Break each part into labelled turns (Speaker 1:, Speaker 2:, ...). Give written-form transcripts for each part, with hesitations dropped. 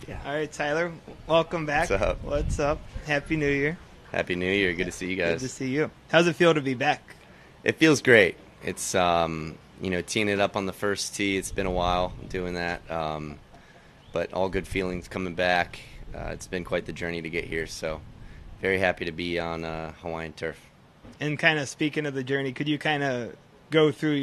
Speaker 1: Yeah. All right, Tyler, welcome back.
Speaker 2: What's up?
Speaker 1: What's up? Happy New Year.
Speaker 2: Happy New Year. Good to see you guys.
Speaker 1: Good to see you. How's it feel to be back?
Speaker 2: It feels great. It's, teeing it up on the first tee. It's been a while doing that. But all good feelings coming back. It's been quite the journey to get here, so very happy to be on Hawaiian turf.
Speaker 1: And kind of speaking of the journey, could you kind of go through,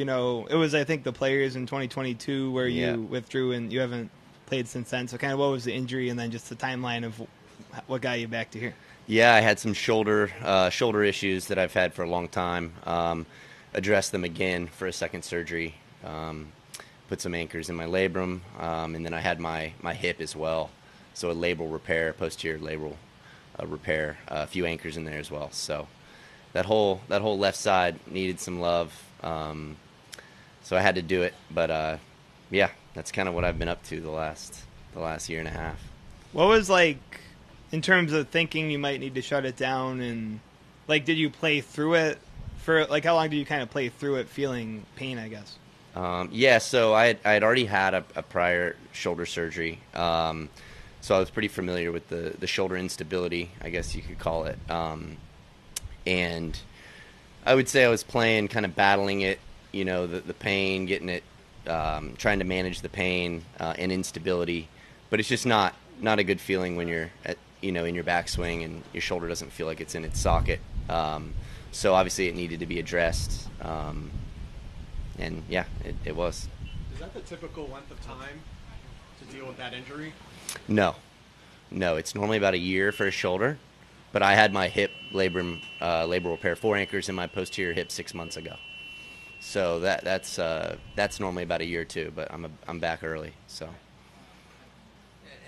Speaker 1: it was, I think, the Players in 2022 where you withdrew and you haven't played since then. So kind of what was the injury and then just the timeline of what got you back to here?
Speaker 2: Yeah, I had some shoulder issues that I've had for a long time. Addressed them again for a second surgery. Put some anchors in my labrum, and then I had my hip as well. So a labral repair, posterior labral repair, a few anchors in there as well. So that whole left side needed some love. So I had to do it, but yeah, that's kind of what I've been up to the last year and a half.
Speaker 1: What was like in terms of thinking you might need to shut it down, and like did you play through it for like how long did you kind of play through it feeling pain, I guess?
Speaker 2: Yeah, so I had already had a prior shoulder surgery, so I was pretty familiar with the shoulder instability, I guess you could call it, and I would say I was playing, kind of battling it, the pain, getting it, trying to manage the pain and instability, but it's just not a good feeling when you're at, in your backswing and your shoulder doesn't feel like it's in its socket. So obviously it needed to be addressed, and yeah, it was.
Speaker 3: Is that the typical length of time to deal with that injury?
Speaker 2: No, it's normally about a year for a shoulder, but I had my hip labral repair, 4 anchors in my posterior hip 6 months ago. So that's normally about a year too, but I'm back early. So.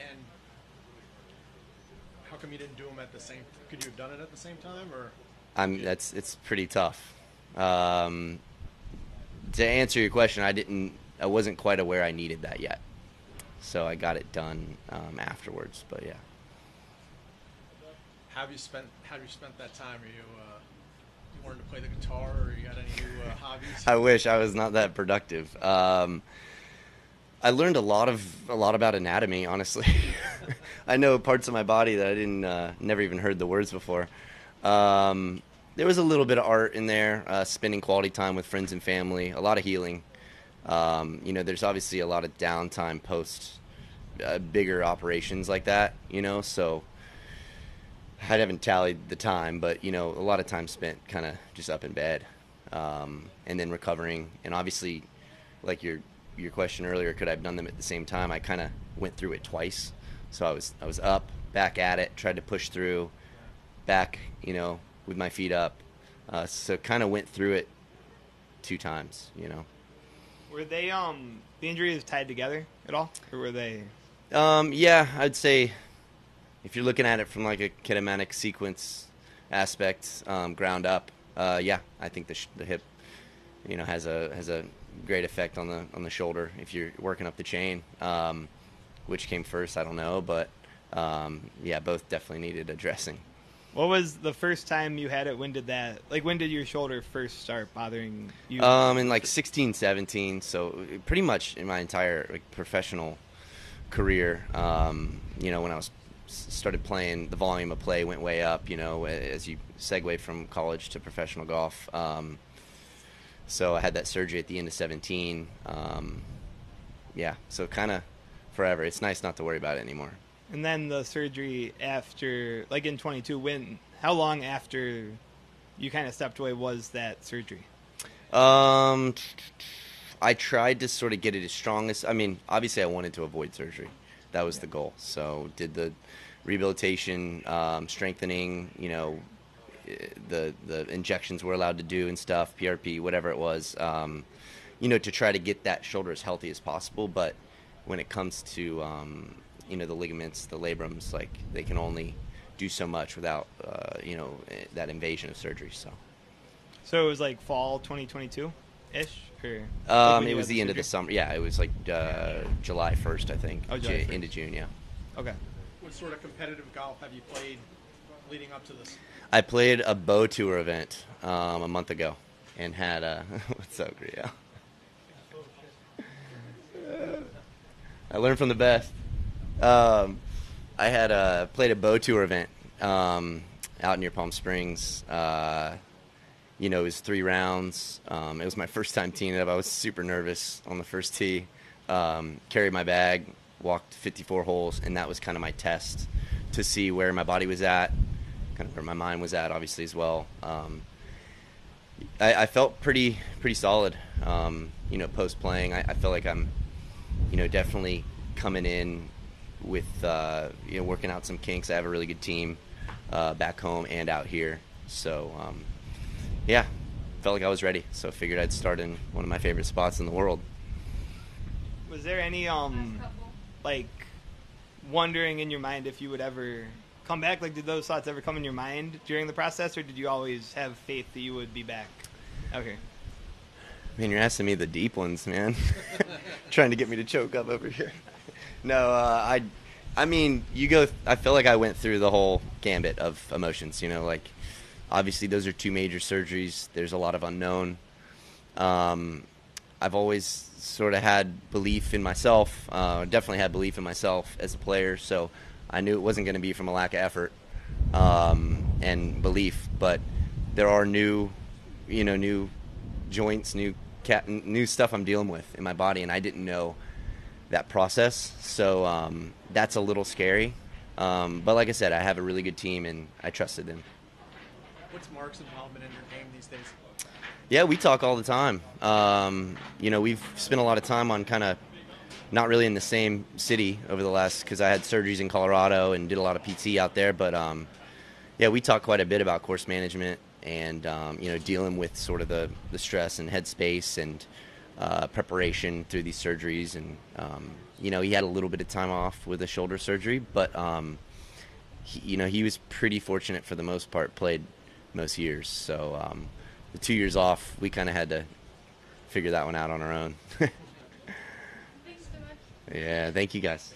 Speaker 3: And how come you didn't do them at the same? Could you have done it at the same time, or?
Speaker 2: It's pretty tough. To answer your question, I wasn't quite aware I needed that yet, so I got it done afterwards. But yeah.
Speaker 3: How have you spent that time? Are you learning to play the guitar, or you got any new hobbies?
Speaker 2: I wish I was not that productive. I learned a lot about anatomy, honestly. I know parts of my body that I didn't never even heard the words before. There was a little bit of art in there, spending quality time with friends and family, a lot of healing. There's obviously a lot of downtime post bigger operations like that, so I haven't tallied the time, but, a lot of time spent kind of just up in bed, and then recovering. And obviously, like your question earlier, could I have done them at the same time? I kind of went through it twice. So I was up, back at it, tried to push through, back, with my feet up. So kind of went through it 2 times,
Speaker 1: Were they the injuries tied together at all, or were they?
Speaker 2: Yeah, I'd say if you're looking at it from like a kinematic sequence aspect, ground up, yeah, I think the hip, has a great effect on the shoulder if you're working up the chain. Which came first, I don't know, but yeah, both definitely needed addressing.
Speaker 1: What was the first time you had it? When did your shoulder first start bothering you?
Speaker 2: In like 16, 17, so pretty much in my entire professional career, when I was started playing, the volume of play went way up, as you segue from college to professional golf. So I had that surgery at the end of 17. Yeah, so kind of forever. It's nice not to worry about it anymore.
Speaker 1: And then the surgery after, like in 22, how long after you kind of stepped away was that surgery?
Speaker 2: I tried to sort of get it as strong as, obviously I wanted to avoid surgery. That was the goal. So did the rehabilitation, strengthening, the injections we're allowed to do and stuff, PRP, whatever it was, to try to get that shoulder as healthy as possible. But when it comes to, the ligaments, the labrums, like they can only do so much without, that invasion of surgery. So
Speaker 1: it was like fall 2022-ish?
Speaker 2: Or it was the end of the summer. Yeah, it was like July 1st, I think.
Speaker 1: Oh, July 1st.
Speaker 2: Into June, yeah.
Speaker 1: Okay.
Speaker 3: What sort of competitive golf have you played leading up to this?
Speaker 2: I played a bow tour event a month ago and had a what's up, Griel? I learned from the best. I had played a bow tour event out near Palm Springs. You know, it was 3 rounds. It was my first time teeing it up. I was super nervous on the first tee. Carried my bag, walked 54 holes, and that was kind of my test to see where my body was at, kind of where my mind was at, obviously, as well. I felt pretty solid, you know, post-playing. I feel like I'm, you know, definitely coming in with, you know, working out some kinks. I have a really good team back home and out here. So, yeah, felt like I was ready. So I figured I'd start in one of my favorite spots in the world.
Speaker 1: Was there any, like, wondering in your mind if you would ever come back? Like, did those thoughts ever come in your mind during the process, or did you always have faith that you would be back? Okay.
Speaker 2: Man, you're asking me the deep ones, man. Trying to get me to choke up over here. No, I mean, I feel like I went through the whole gambit of emotions, you know, like, obviously those are 2 major surgeries. There's a lot of unknown. I've always sort of had belief in myself, definitely had belief in myself as a player, so I knew it wasn't going to be from a lack of effort and belief, but there are new joints, new stuff I'm dealing with in my body, and I didn't know that process, so that's a little scary. But like I said, I have a really good team, and I trusted them.
Speaker 3: What's Mark's involvement in your game these days?
Speaker 2: Yeah, we talk all the time. You know, we've spent a lot of time on kind of not really in the same city over the last, because I had surgeries in Colorado and did a lot of PT out there. But, yeah, we talk quite a bit about course management and, you know, dealing with sort of the stress and headspace and preparation through these surgeries. And, you know, he had a little bit of time off with a shoulder surgery, but, you know, he was pretty fortunate for the most part, played most years. So the 2 years off, we kind of had to figure that one out on our own.
Speaker 4: Thanks so much.
Speaker 2: Yeah, thank you guys.